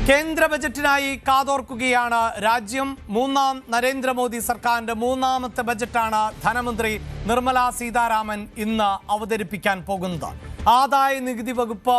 കേന്ദ്ര ബജറ്റിനായി കാതോർക്കുകയാണ് രാജ്യം. മൂന്നാം നരേന്ദ്രമോദി സർക്കാരിന്റെ മൂന്നാമത്തെ ബജറ്റാണ് ധനമന്ത്രി നിർമ്മല സീതാരാമൻ ഇന്ന് അവതരിപ്പിക്കാൻ പോകുന്നത്. ആദായ നികുതി വകുപ്പ്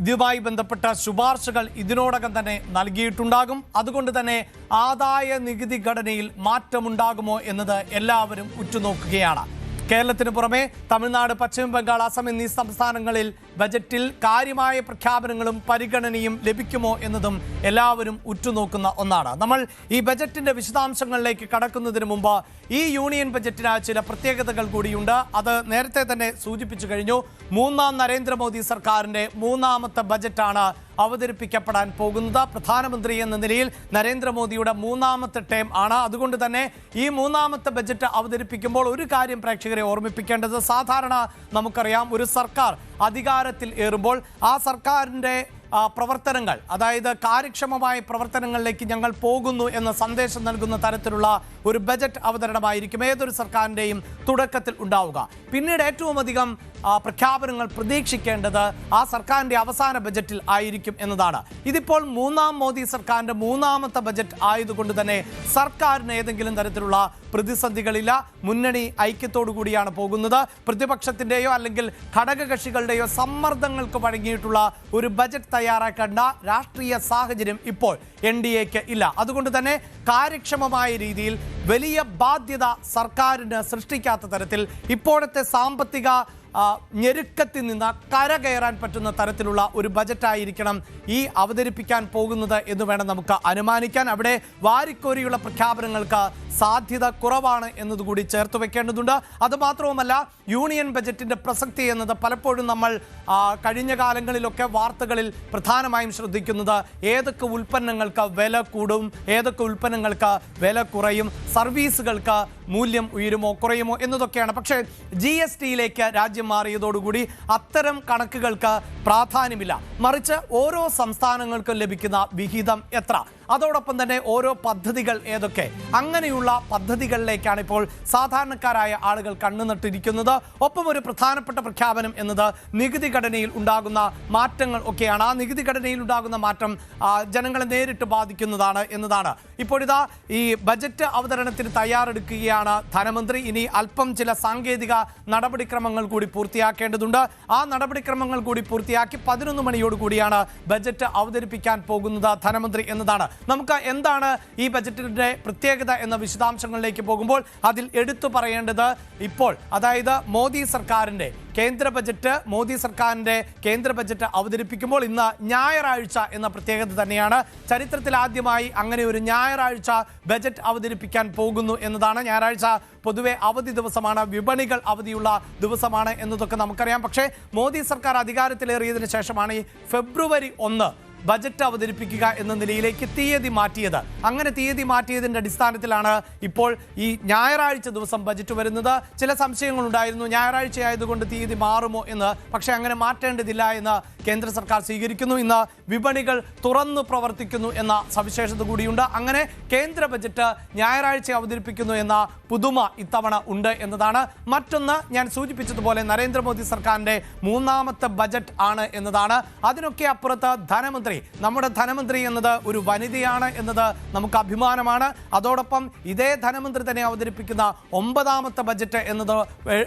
ഇതുമായി ബന്ധപ്പെട്ട ശുപാർശകൾ ഇതിനോടകം തന്നെ നൽകിയിട്ടുണ്ടാകും. അതുകൊണ്ട് തന്നെ ആദായ നികുതി ഘടനയിൽ മാറ്റമുണ്ടാകുമോ എന്നത് എല്ലാവരും ഉറ്റുനോക്കുകയാണ്. കേരളത്തിന് പുറമെ തമിഴ്നാട്, പശ്ചിമ ബംഗാൾ, അസം എന്നീ സംസ്ഥാനങ്ങളിൽ ബജറ്റിൽ കാര്യമായ പ്രഖ്യാപനങ്ങളും പരിഗണനയും ലഭിക്കുമോ എന്നതും എല്ലാവരും ഉറ്റുനോക്കുന്ന ഒന്നാണ്. നമ്മൾ ഈ ബജറ്റിന്റെ വിശദാംശങ്ങളിലേക്ക് കടക്കുന്നതിന് മുമ്പ് ഈ യൂണിയൻ ബജറ്റിന് ചില പ്രത്യേകതകൾ കൂടിയുണ്ട്. അത് നേരത്തെ തന്നെ സൂചിപ്പിച്ചു കഴിഞ്ഞു. മൂന്നാം നരേന്ദ്രമോദി സർക്കാരിന്റെ മൂന്നാമത്തെ ബജറ്റാണ് അവതരിപ്പിക്കപ്പെടാൻ പോകുന്നത്. പ്രധാനമന്ത്രി എന്ന നിലയിൽ നരേന്ദ്രമോദിയുടെ മൂന്നാമത്തെ ടേം ആണ്. അതുകൊണ്ട് തന്നെ ഈ മൂന്നാമത്തെ ബജറ്റ് അവതരിപ്പിക്കുമ്പോൾ ഒരു കാര്യം പ്രേക്ഷകരെ ഓർമ്മിപ്പിക്കേണ്ടത്, സാധാരണ നമുക്കറിയാം ഒരു സർക്കാർ അധികാരത്തിൽ ഏറുമ്പോൾ ആ സർക്കാരിൻ്റെ പ്രവർത്തനങ്ങൾ, അതായത് കാര്യക്ഷമമായ പ്രവർത്തനങ്ങളിലേക്ക് ഞങ്ങൾ പോകുന്നു എന്ന സന്ദേശം നൽകുന്ന തരത്തിലുള്ള ഒരു ബജറ്റ് അവതരണമായിരിക്കും ഏതൊരു സർക്കാരിൻ്റെയും തുടക്കത്തിൽ ഉണ്ടാവുക. പിന്നീട് ഏറ്റവും അധികം പ്രഖ്യാപനങ്ങൾ പ്രതീക്ഷിക്കേണ്ടത് ആ സർക്കാരിൻ്റെ അവസാന ബജറ്റിൽ ആയിരിക്കും എന്നതാണ്. ഇതിപ്പോൾ മൂന്നാം മോദി സർക്കാരിൻ്റെ മൂന്നാമത്തെ ബജറ്റ് ആയതുകൊണ്ട് തന്നെ സർക്കാരിന് ഏതെങ്കിലും തരത്തിലുള്ള പ്രതിസന്ധികളില്ല. മുന്നണി ഐക്യത്തോടു കൂടിയാണ് പോകുന്നത്. പ്രതിപക്ഷത്തിൻ്റെയോ അല്ലെങ്കിൽ ഘടകകക്ഷികളുടെയോ സമ്മർദ്ദങ്ങൾക്ക് വഴങ്ങിയിട്ടുള്ള ഒരു ബജറ്റ് തയ്യാറാക്കേണ്ട രാഷ്ട്രീയ സാഹചര്യം ഇപ്പോൾ NDAക്ക് ഇല്ല. അതുകൊണ്ട് തന്നെ കാര്യക്ഷമമായ രീതിയിൽ വലിയ ബാധ്യത സർക്കാരിന് സൃഷ്ടിക്കാത്ത തരത്തിൽ ഇപ്പോഴത്തെ സാമ്പത്തിക ഞെരുക്കത്തിൽ നിന്ന് കരകയറാൻ പറ്റുന്ന തരത്തിലുള്ള ഒരു ബജറ്റായിരിക്കണം ഈ അവതരിപ്പിക്കാൻ പോകുന്നത് എന്ന് വേണം നമുക്ക് അനുമാനിക്കാൻ. അവിടെ വാരിക്കോരിയുള്ള പ്രഖ്യാപനങ്ങൾക്ക് സാധ്യത കുറവാണ് എന്നതുകൂടി ചേർത്ത് വെക്കേണ്ടതുണ്ട്. അതുമാത്രവുമല്ല, യൂണിയൻ ബജറ്റിന്റെ പ്രസക്തി എന്നത് പലപ്പോഴും നമ്മൾ കഴിഞ്ഞ കാലങ്ങളിലൊക്കെ വാർത്തകളിൽ പ്രധാനമായും ശ്രദ്ധിക്കുന്നത് ഏതൊക്കെ ഉൽപ്പന്നങ്ങൾക്ക് വില കൂടും, ഏതൊക്കെ ഉൽപ്പന്നങ്ങൾക്ക് വില കുറയും, സർവീസുകൾക്ക് മൂല്യം ഉയരുമോ കുറയുമോ എന്നതൊക്കെയാണ്. പക്ഷേ GSTയിലേക്ക് രാജ്യം മാറിയതോടുകൂടി അത്തരം കണക്കുകൾക്ക് പ്രാധാന്യമില്ല. മറിച്ച് ഓരോ സംസ്ഥാനങ്ങൾക്കും ലഭിക്കുന്ന വിഹിതം എത്ര, അതോടൊപ്പം തന്നെ ഓരോ പദ്ധതികൾ ഏതൊക്കെ, അങ്ങനെയുള്ള പദ്ധതികളിലേക്കാണ് ഇപ്പോൾ സാധാരണക്കാരായ ആളുകൾ കണ്ണുനട്ടിരിക്കുന്നത്. ഒപ്പം ഒരു പ്രധാനപ്പെട്ട പ്രഖ്യാപനം എന്നത് നികുതി ഘടനയിൽ ഉണ്ടാകുന്ന മാറ്റങ്ങൾ ഒക്കെയാണ്. ആ നികുതി ഘടനയിൽ ഉണ്ടാകുന്ന മാറ്റം ജനങ്ങളെ നേരിട്ട് ബാധിക്കുന്നതാണ് എന്നതാണ്. ഇപ്പോഴിതാ ഈ ബജറ്റ് അവതരണത്തിന് തയ്യാറെടുക്കുകയാണ് ധനമന്ത്രി. ഇനി അല്പം ചില സാങ്കേതിക നടപടിക്രമങ്ങൾ കൂടി പൂർത്തിയാക്കേണ്ടതുണ്ട്. ആ നടപടിക്രമങ്ങൾ കൂടി പൂർത്തിയാക്കി 11 മണിയോടുകൂടിയാണ് ബജറ്റ് അവതരിപ്പിക്കാൻ പോകുന്നത് ധനമന്ത്രി എന്നതാണ്. നമുക്ക് എന്താണ് ഈ ബജറ്റിന്റെ പ്രത്യേകത എന്ന വിശദാംശങ്ങളിലേക്ക് പോകുമ്പോൾ അതിൽ എടുത്തു പറയേണ്ടത്, ഇപ്പോൾ അതായത് മോദി സർക്കാരിന്റെ കേന്ദ്ര ബജറ്റ് അവതരിപ്പിക്കുമ്പോൾ ഇന്ന് ഞായറാഴ്ച എന്ന പ്രത്യേകത തന്നെയാണ്. ചരിത്രത്തിൽ ആദ്യമായി അങ്ങനെ ഒരു ഞായറാഴ്ച ബജറ്റ് അവതരിപ്പിക്കാൻ പോകുന്നു എന്നതാണ്. ഞായറാഴ്ച പൊതുവെ അവധി ദിവസമാണ്, വിപണികൾ അവധിയുള്ള ദിവസമാണ് എന്നതൊക്കെ നമുക്കറിയാം. പക്ഷേ മോദി സർക്കാർ അധികാരത്തിലേറിയതിനു ശേഷമാണ് ഈ ഫെബ്രുവരി 1 ബജറ്റ് അവതരിപ്പിക്കുക എന്ന നിലയിലേക്ക് തീയതി മാറ്റിയത്. അങ്ങനെ തീയതി മാറ്റിയതിൻ്റെ അടിസ്ഥാനത്തിലാണ് ഇപ്പോൾ ഈ ഞായറാഴ്ച ദിവസം ബജറ്റ് വരുന്നത്. ചില സംശയങ്ങളുണ്ടായിരുന്നു, ഞായറാഴ്ച ആയതുകൊണ്ട് തീയതി മാറുമോ എന്ന്. പക്ഷേ അങ്ങനെ മാറ്റേണ്ടതില്ല എന്ന് കേന്ദ്ര സർക്കാർ സ്വീകരിക്കുന്നു. ഇന്ന് വിപണികൾ തുറന്നു പ്രവർത്തിക്കുന്നു എന്ന സവിശേഷത കൂടിയുണ്ട്. അങ്ങനെ കേന്ദ്ര ബജറ്റ് ഞായറാഴ്ച അവതരിപ്പിക്കുന്നു എന്ന പുതുമ ഇത്തവണ ഉണ്ട് എന്നതാണ്. മറ്റൊന്ന്, ഞാൻ സൂചിപ്പിച്ചതുപോലെ നരേന്ദ്രമോദി സർക്കാരിൻ്റെ മൂന്നാമത്തെ ബജറ്റ് ആണ് എന്നതാണ്. അതിനൊക്കെ അപ്പുറത്ത് നമ്മുടെ ധനമന്ത്രി എന്നത് ഒരു വനിതയാണ് എന്നത് നമുക്ക് അഭിമാനമാണ്. അതോടൊപ്പം ഇതേ ധനമന്ത്രി തന്നെ അവതരിപ്പിക്കുന്ന 9ാമത്തെ ബജറ്റ് എന്നത്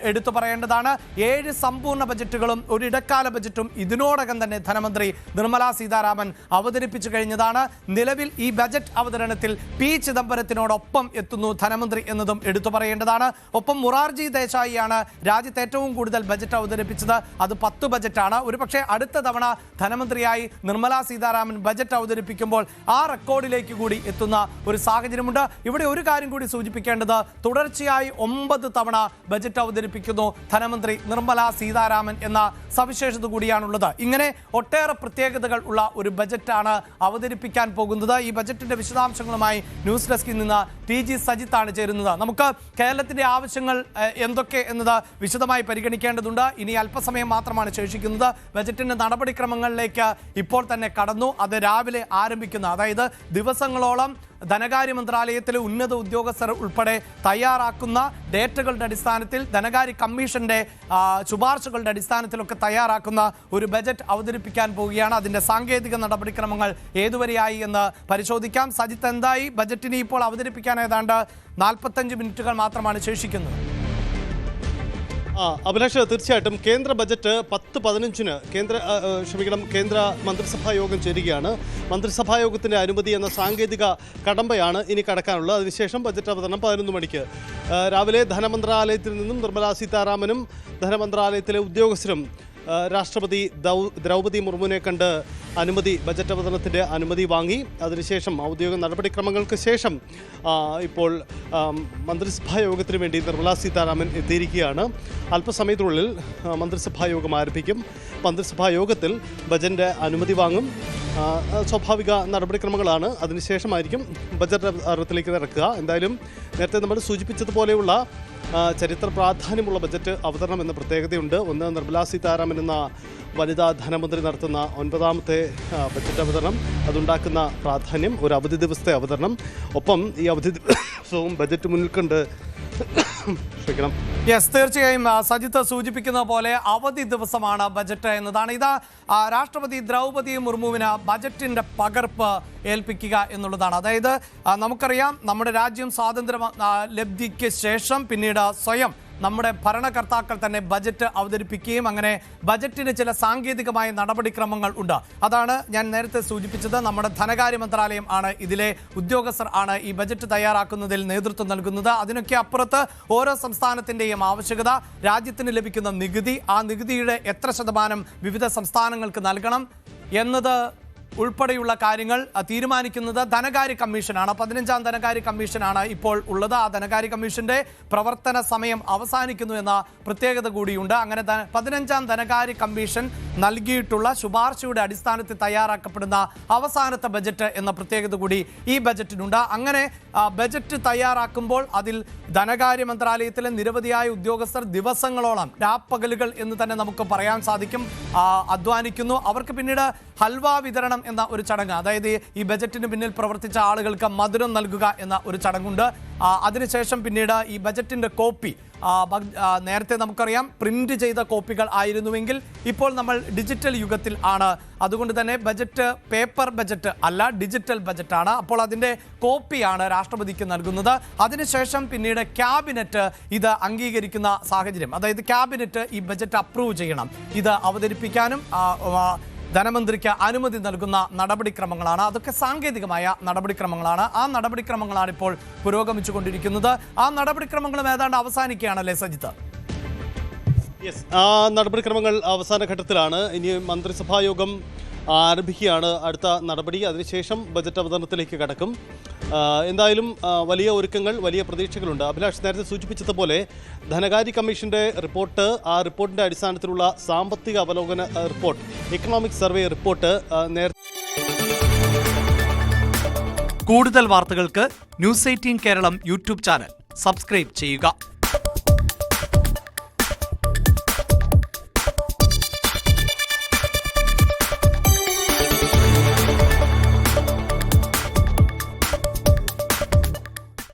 എടുത്തു പറയേണ്ടതാണ്. 7 സമ്പൂർണ്ണ ബജറ്റുകളും ഒരു ഇടക്കാല ബജറ്റും ഇതിനോടകം തന്നെ ധനമന്ത്രി നിർമ്മല സീതാരാമൻ അവതരിപ്പിച്ചു കഴിഞ്ഞതാണ്. നിലവിൽ ഈ ബജറ്റ് അവതരണത്തിൽ P ചിദംബരത്തിനോടൊപ്പം എത്തുന്നു ധനമന്ത്രി എന്നതും എടുത്തു പറയേണ്ടതാണ്. ഒപ്പം മൊറാർജി ദേശായിയാണ് രാജ്യത്ത് ഏറ്റവും കൂടുതൽ ബജറ്റ് അവതരിപ്പിച്ചത്. അത് 10 ബജറ്റാണ്. ഒരുപക്ഷെ അടുത്ത തവണ ധനമന്ത്രിയായി നിർമ്മല സീതാരാമൻ ബജറ്റ് അവതരിപ്പിക്കുമ്പോൾ ആ റെക്കോർഡിലേക്ക് കൂടി എത്തുന്ന ഒരു സാഹചര്യമുണ്ട്. ഇവിടെ ഒരു കാര്യം കൂടി സൂചിപ്പിക്കേണ്ടത്, തുടർച്ചയായി 9 തവണ ബജറ്റ് അവതരിപ്പിക്കുന്നു ധനമന്ത്രി നിർമ്മല സീതാരാമൻ എന്ന സവിശേഷത കൂടിയാണുള്ളത്. ഇങ്ങനെ ഒട്ടേറെ പ്രത്യേകതകൾ ഉള്ള ഒരു ബജറ്റാണ് അവതരിപ്പിക്കാൻ പോകുന്നത്. ഈ ബജറ്റിന്റെ വിശദാംശങ്ങളുമായി ന്യൂസ് ഡെസ്കിൽ നിന്ന് TG സജിത്താണ് ചേരുന്നത്. നമുക്ക് കേരളത്തിന്റെ ആവശ്യങ്ങൾ എന്തൊക്കെ എന്നത് വിശദമായി പരിഗണിക്കേണ്ടതുണ്ട്. ഇനി അല്പസമയം മാത്രമാണ് ശേഷിക്കുന്നത്. ബജറ്റിന്റെ നടപടിക്രമങ്ങളിലേക്ക് ഇപ്പോൾ തന്നെ കടന്നു. അത് രാവിലെ ആരംഭിക്കുന്ന, അതായത് ദിവസങ്ങളോളം ധനകാര്യ മന്ത്രാലയത്തിലെ ഉന്നത ഉദ്യോഗസ്ഥർ ഉൾപ്പെടെ തയ്യാറാക്കുന്ന ഡേറ്റകളുടെ അടിസ്ഥാനത്തിൽ ധനകാര്യ കമ്മീഷന്റെ ശുപാർശകളുടെ അടിസ്ഥാനത്തിലൊക്കെ തയ്യാറാക്കുന്ന ഒരു ബജറ്റ് അവതരിപ്പിക്കാൻ പോവുകയാണ്. അതിന്റെ സാങ്കേതിക നടപടിക്രമങ്ങൾ ഏതുവരെയായി എന്ന് പരിശോധിക്കാം. സജിത്ത്, എന്തായി? ബജറ്റിനെ ഇപ്പോൾ അവതരിപ്പിക്കാൻ ഏതാണ്ട് 45 മിനിറ്റുകൾ മാത്രമാണ് ശേഷിക്കുന്നത്. അഭിലാഷ്, തീർച്ചയായിട്ടും കേന്ദ്ര ബജറ്റ് 10-15-ന് കേന്ദ്ര മന്ത്രിസഭാ യോഗം ചേരുകയാണ്. മന്ത്രിസഭാ യോഗത്തിൻ്റെ അനുമതി എന്ന സാങ്കേതിക കടമ്പയാണ് ഇനി കടക്കാനുള്ളത്. അതിനുശേഷം ബജറ്റ് അവതരണം 11 മണിക്ക്. രാവിലെ ധനമന്ത്രാലയത്തിൽ നിന്നും നിർമ്മലാ സീതാരാമനും ധനമന്ത്രാലയത്തിലെ ഉദ്യോഗസ്ഥരും രാഷ്ട്രപതി ദ്രൗപദി മുർമുവിനെ കണ്ട് ബജറ്റ് അവതരണത്തിൻ്റെ അനുമതി വാങ്ങി. അതിനുശേഷം ഔദ്യോഗിക നടപടിക്രമങ്ങൾക്ക് ശേഷം ഇപ്പോൾ മന്ത്രിസഭാ യോഗത്തിന് വേണ്ടി നിർമ്മലാ സീതാരാമൻ എത്തിയിരിക്കുകയാണ്. അല്പസമയത്തിനുള്ളിൽ മന്ത്രിസഭാ യോഗം ആരംഭിക്കും. മന്ത്രിസഭാ യോഗത്തിൽ ബജറ്റിൻ്റെ അനുമതി വാങ്ങും. സ്വാഭാവിക നടപടിക്രമങ്ങളാണ്. അതിനുശേഷമായിരിക്കും ബജറ്റ് അവതരണത്തിലേക്ക് നടക്കുക. എന്തായാലും നേരത്തെ നമ്മൾ സൂചിപ്പിച്ചതുപോലെയുള്ള ചരിത്ര പ്രാധാന്യമുള്ള ബജറ്റ് അവതരണം എന്ന പ്രത്യേകതയുണ്ട്. ഒന്ന്, നിർമ്മലാ സീതാരാമൻ എന്ന വനിതാ ധനമന്ത്രി നടത്തുന്ന 9ാമത്തെ ബജറ്റ് അവതരണം, അതുണ്ടാക്കുന്ന പ്രാധാന്യം, ഒരു അവധി ദിവസത്തെ അവതരണം. ഒപ്പം ഈ അവധി ദിവസവും ബജറ്റ് മുന്നിൽ കണ്ട് യെസ്, തീർച്ചയായും സജിത്ത് സൂചിപ്പിക്കുന്ന പോലെ അവധി ദിവസമാണ് ബജറ്റ് എന്നതാണ്. ഇതാ രാഷ്ട്രപതി ദ്രൗപദി മുർമുവിന് ബജറ്റിന്റെ പകർപ്പ് ഏൽപ്പിക്കുക എന്നുള്ളതാണ്. അതായത് നമുക്കറിയാം, നമ്മുടെ രാജ്യം സ്വാതന്ത്ര്യ ലബ്ധിക്ക് ശേഷം പിന്നീട് സ്വയം നമ്മുടെ ഭരണകർത്താക്കൾ തന്നെ ബജറ്റ് അവതരിപ്പിക്കുകയും അങ്ങനെ ബജറ്റിന് ചില സാങ്കേതികമായ നടപടിക്രമങ്ങൾ ഉണ്ട്. അതാണ് ഞാൻ നേരത്തെ സൂചിപ്പിച്ചത്. നമ്മുടെ ധനകാര്യ മന്ത്രാലയം ആണ് ഇതിലെ ഉദ്യോഗസ്ഥർ ആണ് ഈ ബജറ്റ് തയ്യാറാക്കുന്നതിൽ നേതൃത്വം നൽകുന്നത്. അതിനൊക്കെ അപ്പുറത്ത് ഓരോ സംസ്ഥാനത്തിൻ്റെയും ആവശ്യകത, രാജ്യത്തിന് ലഭിക്കുന്ന നികുതി, ആ നികുതിയുടെ എത്ര ശതമാനം വിവിധ സംസ്ഥാനങ്ങൾക്ക് നൽകണം എന്നത് ഉൾപ്പെടെയുള്ള കാര്യങ്ങൾ തീരുമാനിക്കുന്നത് ധനകാര്യ കമ്മീഷനാണ്. 15ാം ധനകാര്യ കമ്മീഷനാണ് ഇപ്പോൾ ഉള്ളത്. ആ ധനകാര്യ കമ്മീഷന്റെ പ്രവർത്തന സമയം അവസാനിക്കുന്നു എന്ന പ്രത്യേകത കൂടിയുണ്ട്. അങ്ങനെ 15ാം ധനകാര്യ കമ്മീഷൻ നൽകിയിട്ടുള്ള ശുപാർശയുടെ അടിസ്ഥാനത്തിൽ തയ്യാറാക്കപ്പെടുന്ന അവസാനത്തെ ബജറ്റ് എന്ന പ്രത്യേകത കൂടി ഈ ബജറ്റിനുണ്ട്. അങ്ങനെ ബജറ്റ് തയ്യാറാക്കുമ്പോൾ അതിൽ ധനകാര്യ മന്ത്രാലയത്തിലെ നിരവധിയായ ഉദ്യോഗസ്ഥർ ദിവസങ്ങളോളം, രാപ്പകലുകൾ എന്ന് തന്നെ നമുക്ക് പറയാൻ സാധിക്കും, അധ്വാനിക്കുന്നു. അവർക്ക് പിന്നീട് ഹൽവ വിതരണം എന്ന ഒരു ചടങ്ങ്, അതായത് ഈ ബജറ്റിന് പിന്നിൽ പ്രവർത്തിച്ച ആളുകൾക്ക് മധുരം നൽകുക എന്ന ഒരു ചടങ്ങുണ്ട്. അതിനുശേഷം പിന്നീട് ഈ ബജറ്റിന്റെ കോപ്പി, നേരത്തെ നമുക്കറിയാം പ്രിന്റ് ചെയ്ത കോപ്പികൾ ആയിരുന്നുവെങ്കിൽ ഇപ്പോൾ നമ്മൾ ഡിജിറ്റൽ യുഗത്തിൽ ആണ്. അതുകൊണ്ട് തന്നെ ബജറ്റ് പേപ്പർ ബജറ്റ് അല്ല, ഡിജിറ്റൽ ബജറ്റാണ്. അപ്പോൾ അതിൻ്റെ കോപ്പിയാണ് രാഷ്ട്രപതിക്ക് നൽകുന്നത്. അതിനുശേഷം പിന്നീട് ക്യാബിനറ്റ് ഇത് അംഗീകരിക്കുന്ന സാഹചര്യം, അതായത് ക്യാബിനറ്റ് ഈ ബജറ്റ് അപ്രൂവ് ചെയ്യണം. ഇത് അവതരിപ്പിക്കാനും ധനമന്ത്രിക്ക് അനുമതി നൽകുന്ന നടപടിക്രമങ്ങളാണ്. അതൊക്കെ സാങ്കേതികമായ നടപടിക്രമങ്ങളാണ്. ആ നടപടിക്രമങ്ങളാണ് ഇപ്പോൾ പുരോഗമിച്ചുകൊണ്ടിരിക്കുന്നത്. ആ നടപടിക്രമങ്ങളും ഏതാണ്ട് അവസാനിക്കുകയാണല്ലേ സജിത്ത്? യെസ്, ആ നടപടിക്രമങ്ങൾ അവസാന ഘട്ടത്തിലാണ്. ഇനി മന്ത്രിസഭാ യോഗം ആരംഭിക്കുകയാണ് അടുത്ത നടപടി. അതിനുശേഷം ബജറ്റ് അവതരണത്തിലേക്ക് കടക്കും. എന്തായാലും വലിയ ഒരുക്കങ്ങൾ, വലിയ പ്രതീക്ഷകളുണ്ട്. അഭിലാഷ് നേരത്തെ സൂചിപ്പിച്ചതുപോലെ ധനകാര്യ കമ്മീഷന്റെ റിപ്പോർട്ട്, ആ റിപ്പോർട്ടിന്റെ അടിസ്ഥാനത്തിലുള്ള സാമ്പത്തിക അവലോകന റിപ്പോർട്ട്, എക്കണോമിക് സർവേ റിപ്പോർട്ട് കൂടുതൽ വാർത്തകൾക്ക് News 18 Keralam YouTube channel subscribe ചെയ്യുക.